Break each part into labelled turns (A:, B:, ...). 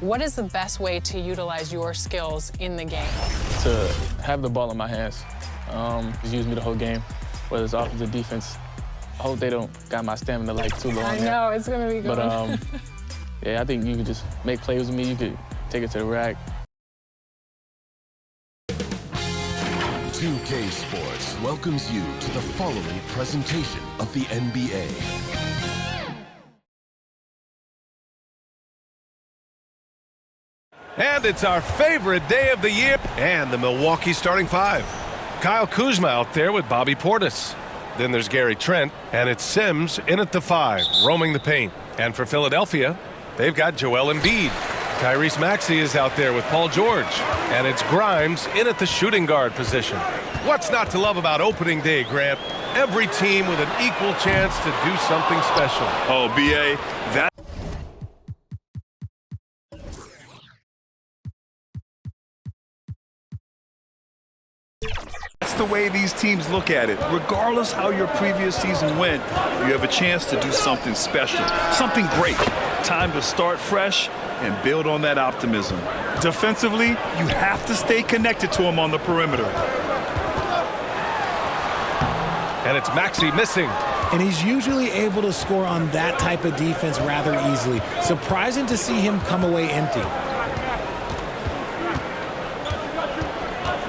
A: What is the best way to utilize your skills in the game?
B: To have the ball in my hands, just use me the whole game, whether it's offense or defense. I hope they don't got my stamina like too long.
A: I know, it's gonna be good.
B: But yeah, I think you can just make plays with me. You could take it to the rack.
C: 2K Sports welcomes you to the following presentation of the NBA.
D: And it's our favorite day of the year. And the Milwaukee starting five. Kyle Kuzma out there with Bobby Portis. Then there's Gary Trent, and it's Sims in at the 5, roaming the paint. And for Philadelphia, they've got Joel Embiid. Tyrese Maxey is out there with Paul George. And it's Grimes in at the shooting guard position. What's not to love about opening day, Grant? Every team with an equal chance to do something special.
E: Oh, B.A., that's the way these teams look at it. Regardless how your previous season went, you have a chance to do something special, something great. Time to start fresh and build on that optimism. Defensively, you have to stay connected to him on the perimeter.
D: And it's Maxey missing.
F: And he's usually able to score on that type of defense rather easily. Surprising to see him come away empty.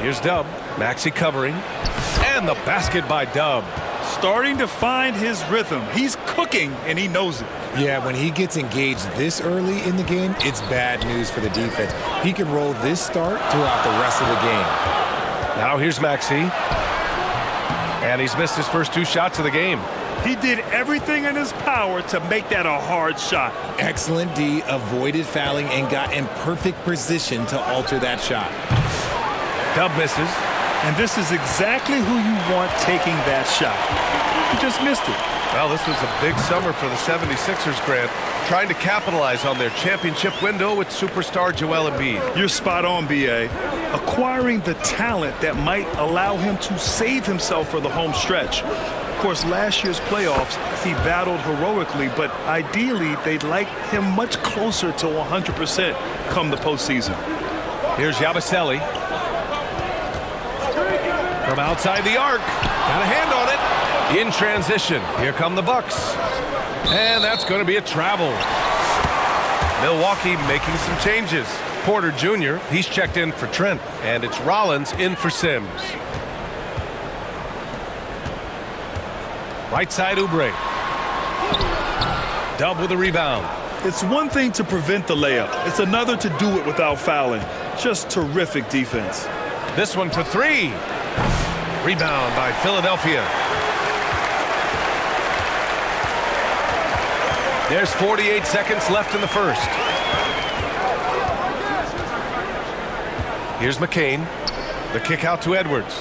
D: Here's Dub. Maxey covering. And the basket by Dub.
E: Starting to find his rhythm. He's cooking, and he knows it.
F: Yeah, when he gets engaged this early in the game, it's bad news for the defense. He can roll this start throughout the rest of the game.
D: Now here's Maxey. And he's missed his first 2 shots of the game.
E: He did everything in his power to make that a hard shot.
F: Excellent D, avoided fouling and got in perfect position to alter that shot.
D: Dub misses.
E: And this is exactly who you want taking that shot. He just missed it.
D: Well, this was a big summer for the 76ers, Grant, trying to capitalize on their championship window with superstar Joel Embiid.
E: You're spot on, B.A. Acquiring the talent that might allow him to save himself for the home stretch. Of course, last year's playoffs, he battled heroically, but ideally, they'd like him much closer to 100% come the postseason.
D: Here's Yabusele. From outside the arc. Got a hand on it. In transition. Here come the Bucks. And that's going to be a travel. Milwaukee making some changes. Porter Jr., he's checked in for Trent. And it's Rollins in for Sims. Right side Oubre. Dub with a rebound.
E: It's one thing to prevent the layup. It's another to do it without fouling. Just terrific defense.
D: This one for 3. Rebound by Philadelphia. There's 48 seconds left in the first. Here's McCain. The kick out to Edwards.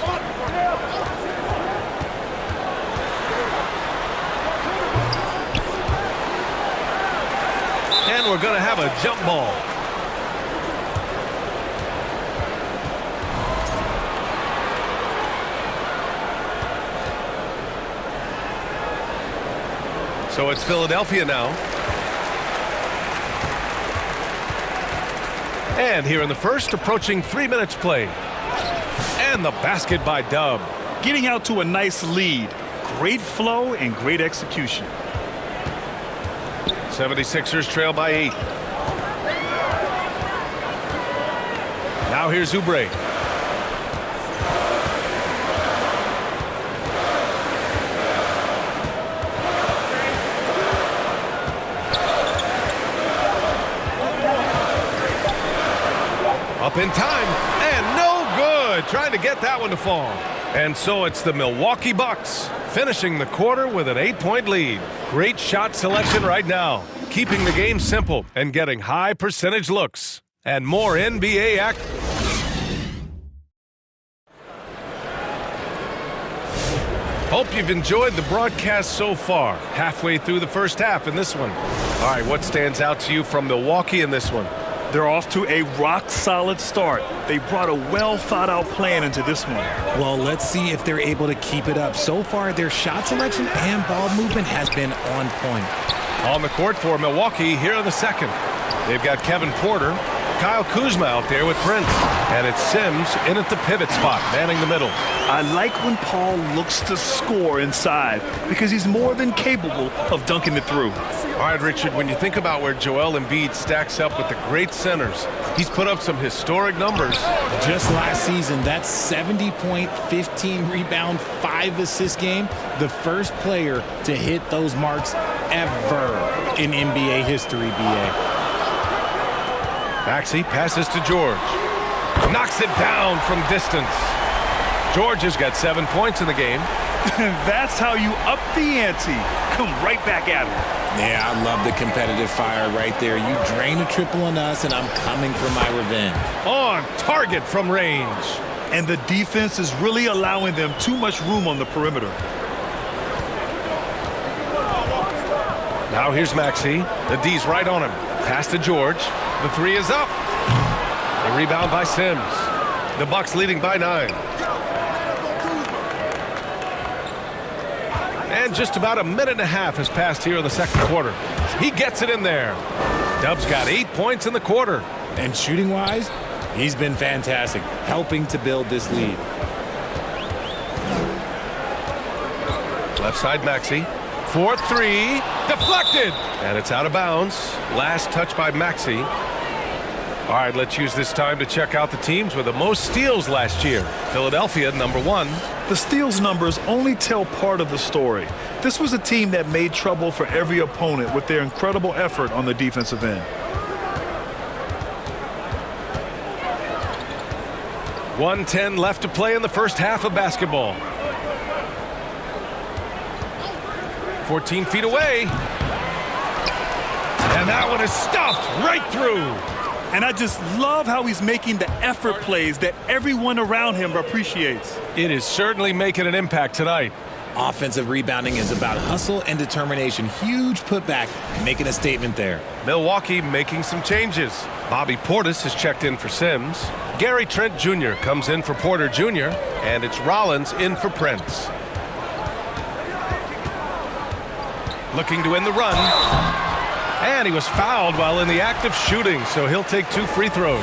D: And we're going to have a jump ball. So it's Philadelphia now. And here in the first, approaching 3 minutes played. And the basket by Dub.
E: Getting out to a nice lead. Great flow and great execution.
D: 76ers trail by 8. Now here's Oubre. Up in time, and no good. Trying to get that one to fall. And so it's the Milwaukee Bucks finishing the quarter with an 8-point lead. Great shot selection right now, keeping the game simple and getting high percentage looks. And more NBA act. Hope you've enjoyed the broadcast so far. Halfway through the first half in this one. All right, what stands out to you from Milwaukee in this one?
E: They're off to a rock-solid start. They brought a well-thought-out plan into this one.
F: Well, let's see if they're able to keep it up. So far, their shot selection and ball movement has been on point.
D: On the court for Milwaukee here in the second. They've got Kevin Porter, Kyle Kuzma out there with Prince. And it's Sims in at the pivot spot, manning the middle.
E: I like when Paul looks to score inside because he's more than capable of dunking it through.
D: All right, Richard, when you think about where Joel Embiid stacks up with the great centers, he's put up some historic numbers.
F: Just last season, that 70-point, 15-rebound, 5-assist game, the first player to hit those marks ever in NBA history, B.A.
D: Maxey passes to George. Knocks it down from distance. George has got 7 points in the game.
E: That's how you up the ante. Come right back at him.
F: Yeah, I love the competitive fire right there. You drain a triple on us, and I'm coming for my revenge.
D: On target from range.
E: And the defense is really allowing them too much room on the perimeter.
D: Now here's Maxey. The D's right on him. Pass to George. The three is up. A rebound by Sims. The Bucks leading by 9. And just about a minute and a half has passed here in the second quarter. He gets it in there. Dub's got 8 points in the quarter.
F: And shooting-wise, he's been fantastic, helping to build this lead.
D: Left side Maxey. 4-3. Deflected. And it's out of bounds. Last touch by Maxey. All right, let's use this time to check out the teams with the most steals last year. Philadelphia, number 1.
E: The steals numbers only tell part of the story. This was a team that made trouble for every opponent with their incredible effort on the defensive end.
D: 1:10 left to play in the first half of basketball. 14 feet away. And that one is stuffed right through.
E: And I just love how he's making the effort plays that everyone around him appreciates.
D: It is certainly making an impact tonight.
F: Offensive rebounding is about hustle and determination. Huge putback, making a statement there.
D: Milwaukee making some changes. Bobby Portis has checked in for Sims. Gary Trent Jr. comes in for Porter Jr. And it's Rollins in for Prince. Looking to win the run. And he was fouled while in the act of shooting, so he'll take 2 free throws.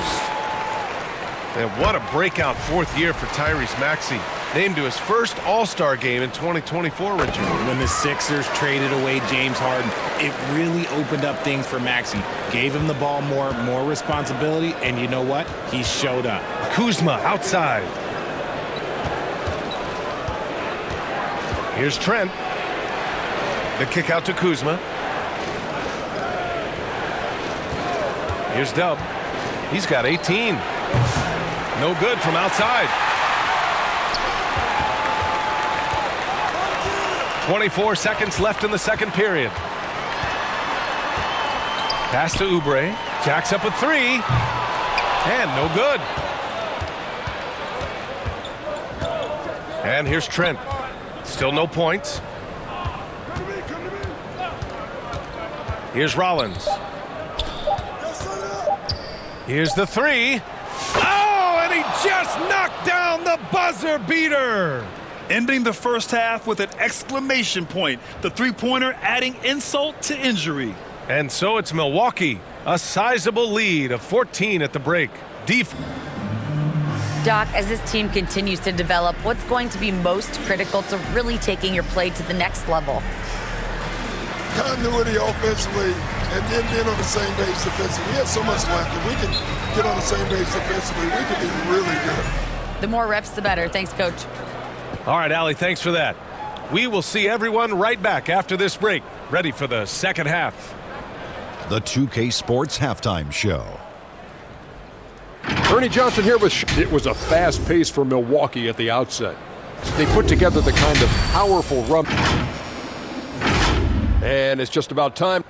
D: And what a breakout 4th year for Tyrese Maxey. Named to his first All-Star game in 2024, Richard.
F: When the Sixers traded away James Harden, it really opened up things for Maxey. Gave him the ball more responsibility, and you know what? He showed up.
D: Kuzma outside. Here's Trent. The kick out to Kuzma. Here's Dub. He's got 18. No good from outside. 24 seconds left in the second period. Pass to Oubre. Jacks up with 3. And no good. And here's Trent. Still no points. Here's Rollins. Here's the 3. Oh, and he just knocked down the buzzer beater.
E: Ending the first half with an exclamation point. The three-pointer adding insult to injury.
D: And so it's Milwaukee. A sizable lead of 14 at the break.
G: Doc, as this team continues to develop, what's going to be most critical to really taking your play to the next level?
H: Continuity offensively and then being on the same page defensively. We have so much left. If we can get on the same page defensively, we can be really good.
G: The more reps, the better. Thanks, Coach.
D: All right, Allie, thanks for that. We will see everyone right back after this break, ready for the second half.
I: The 2K Sports Halftime Show.
J: Ernie Johnson here with... It was a fast pace for Milwaukee at the outset. They put together the kind of powerful run. And it's just about time.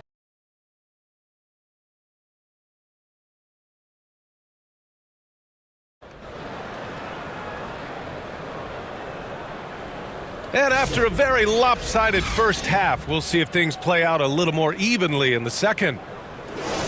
D: And after a very lopsided first half, we'll see if things play out a little more evenly in the second.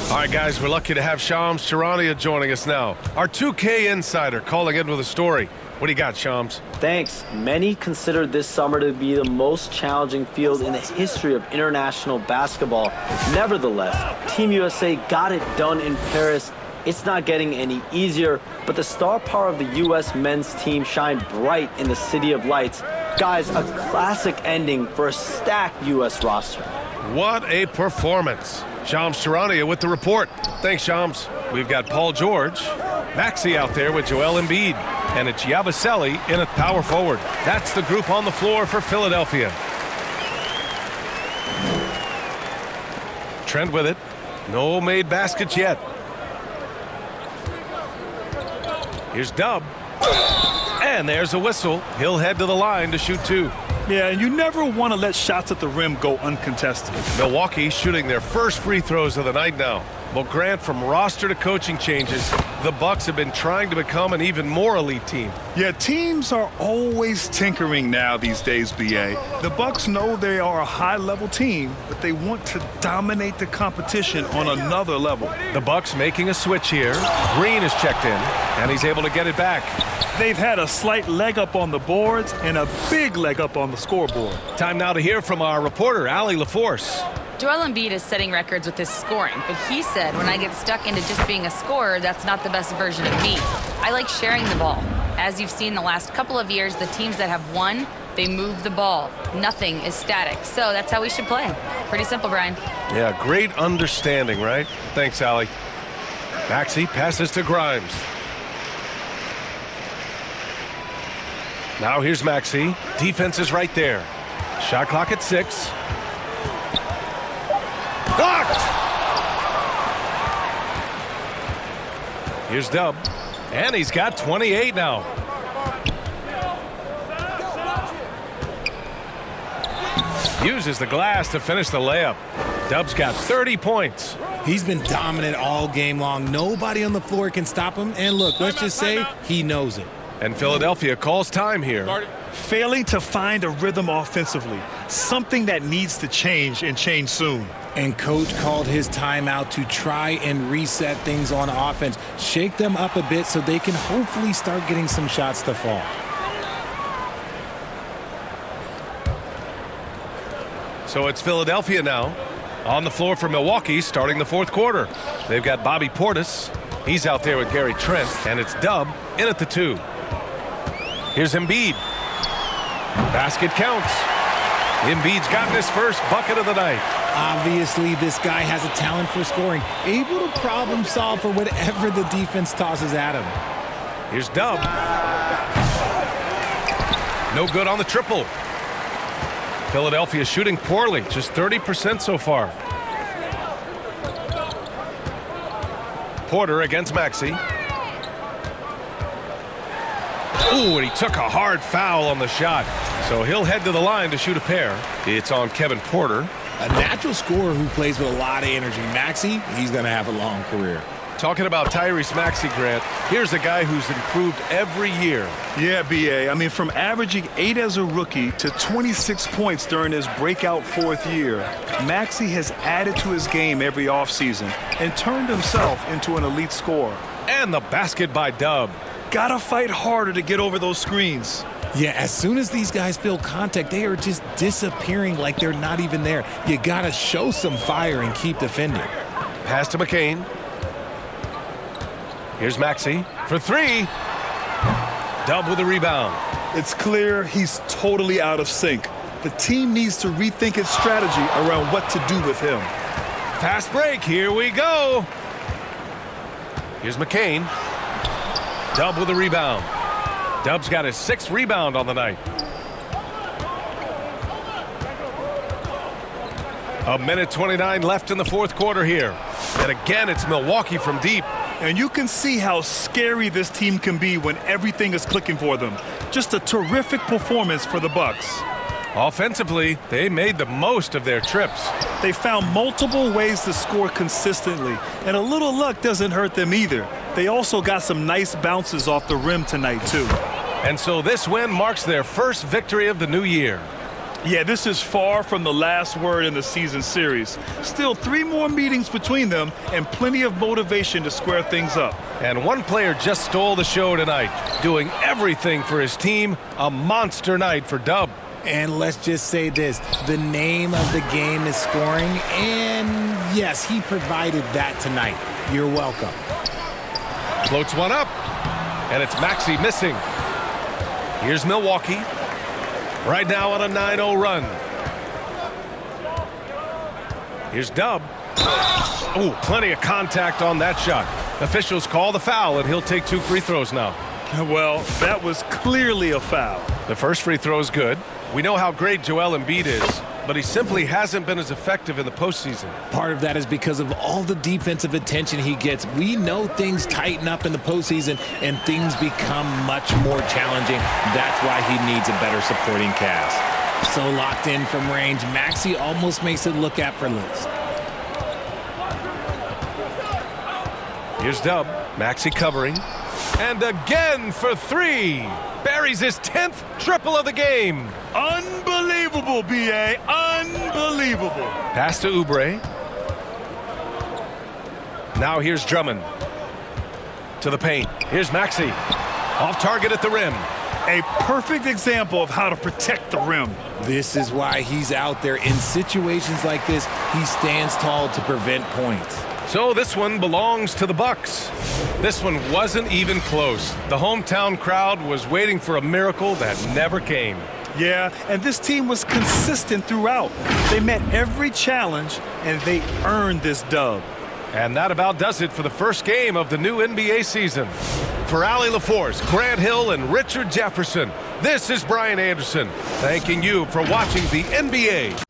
D: All right, guys, we're lucky to have Shams Charania joining us now. Our 2K insider calling in with a story. What do you got, Shams?
K: Thanks. Many consider this summer to be the most challenging field in the history of international basketball. Nevertheless, Team USA got it done in Paris. It's not getting any easier, but the star power of the U.S. men's team shined bright in the City of Lights. Guys, a classic ending for a stacked U.S. roster.
D: What a performance. Shams Charania with the report. Thanks, Shams. We've got Paul George, Maxey out there with Joel Embiid, and it's Yabusele in at power forward. That's the group on the floor for Philadelphia. Trent with it. No made baskets yet. Here's Dub. And there's a whistle. He'll head to the line to shoot 2.
E: Yeah, and you never want to let shots at the rim go uncontested.
D: Milwaukee shooting their first free throws of the night now. Well, Grant, from roster to coaching changes, the Bucks have been trying to become an even more elite team.
E: Yeah, teams are always tinkering now these days, B.A. The Bucks know they are a high-level team, but they want to dominate the competition on another level.
D: The Bucks making a switch here. Green is checked in, and he's able to get it back.
E: They've had a slight leg up on the boards and a big leg up on the scoreboard.
D: Time now to hear from our reporter, Allie LaForce.
G: Joel Embiid is setting records with his scoring, but he said, when I get stuck into just being a scorer, that's not the best version of me. I like sharing the ball. As you've seen the last couple of years, the teams that have won, they move the ball. Nothing is static. So that's how we should play. Pretty simple, Brian.
D: Yeah, great understanding, right? Thanks, Allie. Maxey passes to Grimes. Now here's Maxey. Defense is right there. Shot clock at 6. Blocked! Here's Dub. And he's got 28 now. Uses the glass to finish the layup. Dub's got 30 points.
F: He's been dominant all game long. Nobody on the floor can stop him. And look, let's just say he knows it.
D: And Philadelphia calls time here.
E: Failing to find a rhythm offensively, something that needs to change and change soon.
F: And coach called his timeout to try and reset things on offense, shake them up a bit so they can hopefully start getting some shots to fall.
D: So it's Philadelphia now on the floor for Milwaukee starting the fourth quarter. They've got Bobby Portis. He's out there with Gary Trent, and it's Dub in at the 2. Here's Embiid. Basket counts. Embiid's gotten his first bucket of the night.
F: Obviously, this guy has a talent for scoring, able to problem solve for whatever the defense tosses at him.
D: Here's Dub. No good on the triple. Philadelphia shooting poorly, just 30% so far. Porter against Maxey. Ooh, and he took a hard foul on the shot. So he'll head to the line to shoot a pair. It's on Kevin Porter.
F: A natural scorer who plays with a lot of energy. Maxey, he's going to have a long career.
D: Talking about Tyrese Maxey, Grant, here's a guy who's improved every year.
E: Yeah, B.A. I mean, from averaging 8 as a rookie to 26 points during his breakout 4th year, Maxey has added to his game every offseason and turned himself into an elite scorer.
D: And the basket by Dub.
E: Gotta fight harder to get over those screens.
F: Yeah, as soon as these guys feel contact, they are just disappearing like they're not even there. You gotta show some fire and keep defending.
D: Pass to McCain. Here's Maxey for 3. Dub with a rebound.
E: It's clear he's totally out of sync. The team needs to rethink its strategy around what to do with him.
D: Fast break, here we go. Here's McCain. Dub with a rebound. Dub's got his 6th rebound on the night. A minute 29 left in the fourth quarter here. And again, it's Milwaukee from deep.
E: And you can see how scary this team can be when everything is clicking for them. Just a terrific performance for the Bucks.
D: Offensively, they made the most of their trips.
E: They found multiple ways to score consistently, and a little luck doesn't hurt them either. They also got some nice bounces off the rim tonight, too.
D: And so this win marks their first victory of the new year.
E: Yeah, this is far from the last word in the season series. Still 3 more meetings between them and plenty of motivation to square things up.
D: And one player just stole the show tonight, doing everything for his team. A monster night for Dub.
F: And let's just say this, the name of the game is scoring, and yes, he provided that tonight. You're welcome.
D: Floats one up, and it's Maxey missing. Here's Milwaukee. Right now on a 9-0 run. Here's Dub. Oh, plenty of contact on that shot. Officials call the foul, and he'll take 2 free throws now.
E: Well, that was clearly a foul.
D: The first free throw is good. We know how great Joel Embiid is, but he simply hasn't been as effective in the postseason.
F: Part of that is because of all the defensive attention he gets. We know things tighten up in the postseason and things become much more challenging. That's why he needs a better supporting cast. So locked in from range, Maxey almost makes it look effortless.
D: Here's Dub. Maxey covering. And again for 3. Buries his 10th triple of the game.
E: Unbelievable, B.A. Unbelievable.
D: Pass to Oubre. Now here's Drummond. To the paint. Here's Maxey. Off target at the rim.
E: A perfect example of how to protect the rim.
F: This is why he's out there. In situations like this, he stands tall to prevent points.
D: So this one belongs to the Bucks. This one wasn't even close. The hometown crowd was waiting for a miracle that never came.
E: Yeah, and this team was consistent throughout. They met every challenge, and they earned this dub.
D: And that about does it for the first game of the new NBA season. For Allie LaForce, Grant Hill, and Richard Jefferson, this is Brian Anderson, thanking you for watching the NBA.